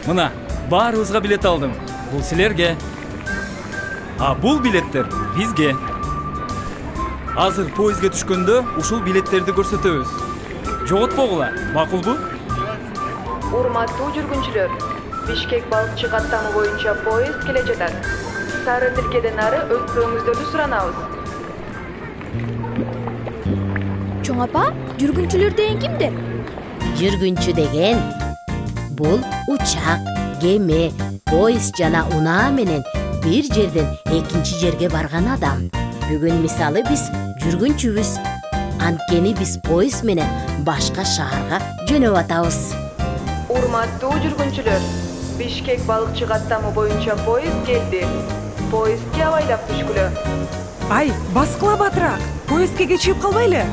Мына баарыбызга билет алдым. Бул силерге. А бул билеттер бизге. Азыр поездге түшкөндө ушул билеттерди көрсөтөбүз. Жоготпогула, макулбу? Урматтуу жүргүнчүлөр, Бишкек балыкчы каттамы боюнча поезд келе жатат. Сары тилкеден ары өтпөөңүздөрдү суранабыз. Чоң апа, жүргүнчүлөр деген кимдер? Жүргүнчү деген бул учак, кеме, поезд жана унаа менен бир жерден экинчи жерге барган адам. Бүгүн мисалы биз жүргүнчүбүз. Анткени биз поезд менен башка шаарга жөнөп атабыз. Урматтуу жүргүнчүлөр, Бишкек балыкчы каттамы боюнча поезд келди. Поездге абайлап түшкүлө. Ай, баскыла батыраак. Поездге кечигип калбайлы.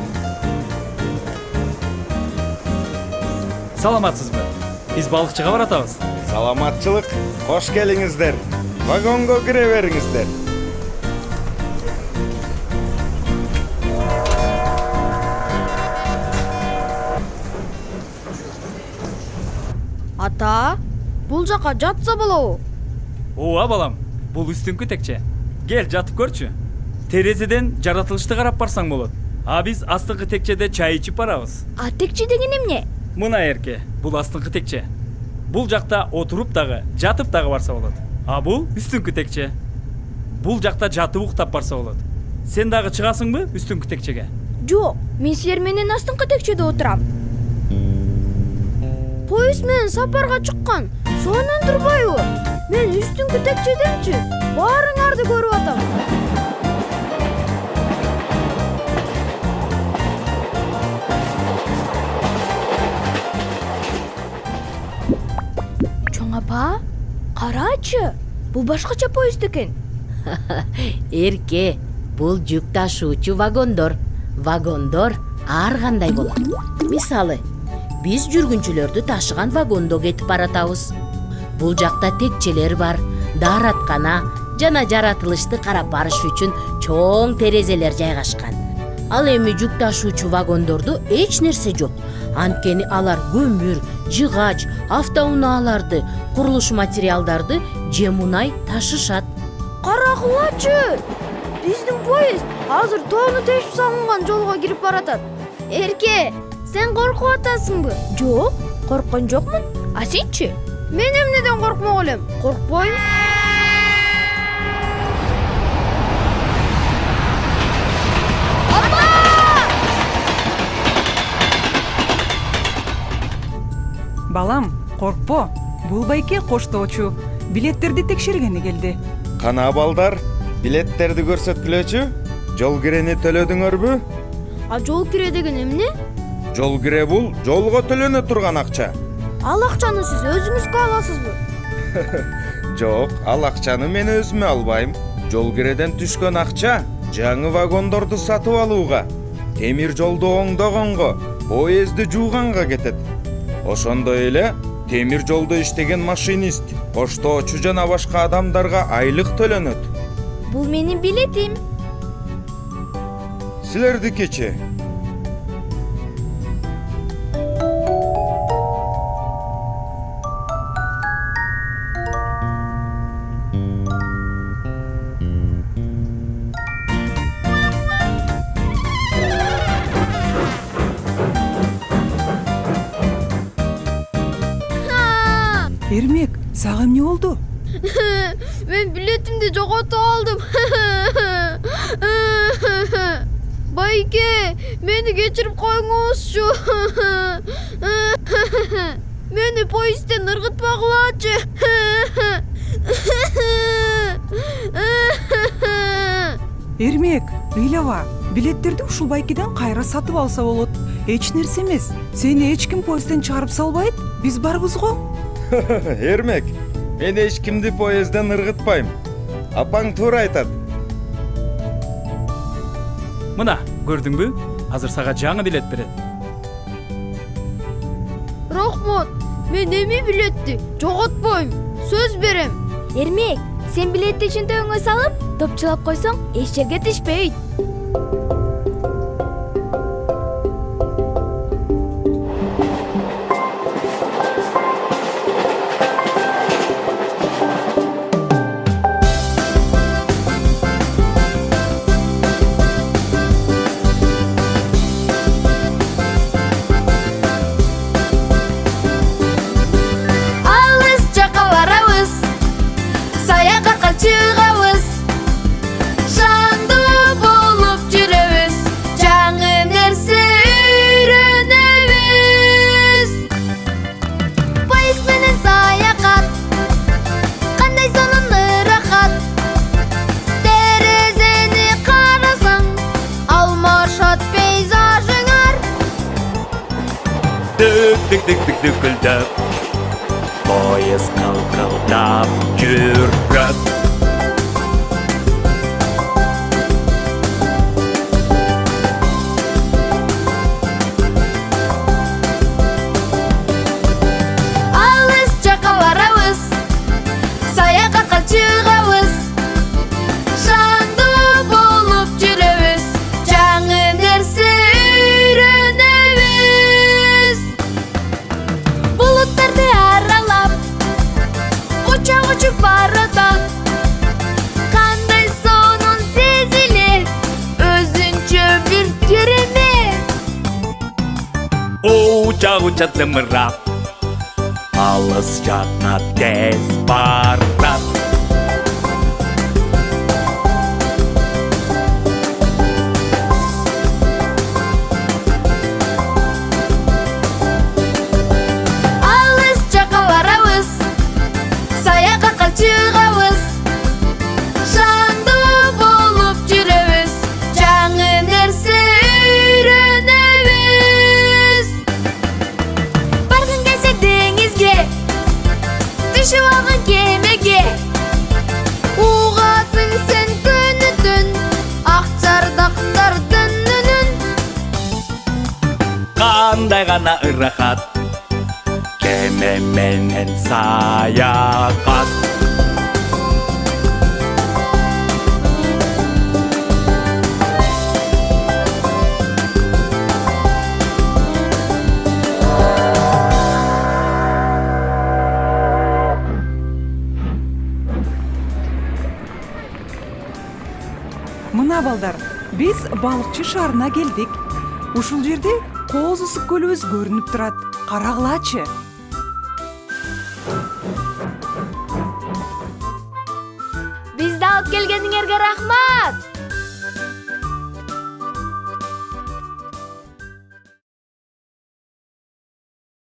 Саламатсызбы? Биз балыкчыга баратабыз. Саламатчылык, кош келиңиздер. Вагонго кире бериңиздер. Ата, бул жака жатса болобу? Ооба балам, бул үстүңкү текче. Кел жатып көрчү. Терезеден жаратылышты карап барсаң болот. А биз астыңкы текчеде чай ичип барабыз. А текче деген эмне? Мына эрке, бул астыңкы текче. Бул жакта отуруп дагы, жатып дагы барса болот. А бул үстүңкү текче. Бул жакта жатып уктап барса болот. Сен дагы чыгасыңбы үстүңкү текчеге? Жок, мен силер менен астыңкы текчеде отурам. Поезд менен сапарга чыккан, сонун турбайбы? Мен үстүңкү текчеденчи баарыңарды көрүп атам. Чоң апа, карачы, бул башкача поезд экен. Эрке, бул жүк ташуучу вагондор. Вагондор ар кандай болот. Мисалы, биз жүргүнчүлөрдү ташыган вагондо кетип баратабыз. Бул жакта текчелер бар, даараткана жана жаратылышты карап барыш үчүн чоң терезелер жайгашкан. Ал эми жүк ташуучу вагондордо эч нерсе жок. Анткени алар көмүр, жыгач, автоунааларды, курулуш материалдарды же мунай ташышат. Карагылачы! Биздин поезд азыр тоону тешип салынган жолго кирип баратат. Эрке, сен коркуп атасыңбы? Жок, корккон жокмун. А сенчи? Мен эмнеден коркмок элем? Коркпойм. Балам, коркпо. Бул байке коштоочу. Билеттерди текшергени келди. Кана балдар, билеттерди көрсөткүлөчү. Жол кирени төлөдүңөрбү? А жол кире деген эмне? Жол кире бул жолго төлөнө турган акча. Ал акчаны сиз өзүңүзгө аласызбы? Жок, ал акчаны мен өзүмө албайм. Жол киреден түшкөн акча жаңы вагондорду сатып алууга, темир жолду оңдогонго, поездди жууганга кетет. Ошондой эле темир жолдо иштеген машинист, коштоочу жана башка адамдарга айлык төлөнөт. Бул менин билетим. Силердикичи? Эрмек, сага эмне болду? Мен билетимди жоготуп алдым. Байке, мени кечирип коюңузчу. Мени поездден ыргытпагылачы. Эрмек, ыйлаба. Билеттерди ушул байкеден кайра сатып алса болот. Эч нерсе эмес. Сени эч ким поездден чыгарып салбайт. Биз барбыз го. Эрмек, мен эч кимди поездден ыргытпайм. Апаң туура айтат. Мына, көрдүңбү? Азыр сага жаңы билет берет. Рахмат, мен эми билетти жоготпойм. Сөз берем. Эрмек, сен билетти чынтөгүңө салып, топчулап койсоң, эч жерге түшпөйт. дүкүлдөп поезд кылкылдап жүрөт. Алыс жакка барабыз, саякатка чыгабыз, шаңдуу болуп жүрөбүз, жаңы нерсе үйрөнөбүз. Булуттарды аралап, учак учуп баратат, кандай сонун сезилет, өзүнчө бир керемет. Учак учат зымырап, алыс жакка тез барат. Алыс жакка барабыз, саякатка чыгабыз, шаңдуу болуп жүрөбүз, жаңы нерсе үйрөнөбүз. Баргың келсе деңизге, түшүп алгын кемеге, угасың сен күнү түн, ак жардактардын үнүн. Кандай гана ырахат, кеме менен саякат. Мына балдар, биз балыкчы шаарына келдик. Ушул жерде Кооз Ысык көлүбүз көрүнүп турат. Карагылачы. Бизди алып келгениңерге рахмат.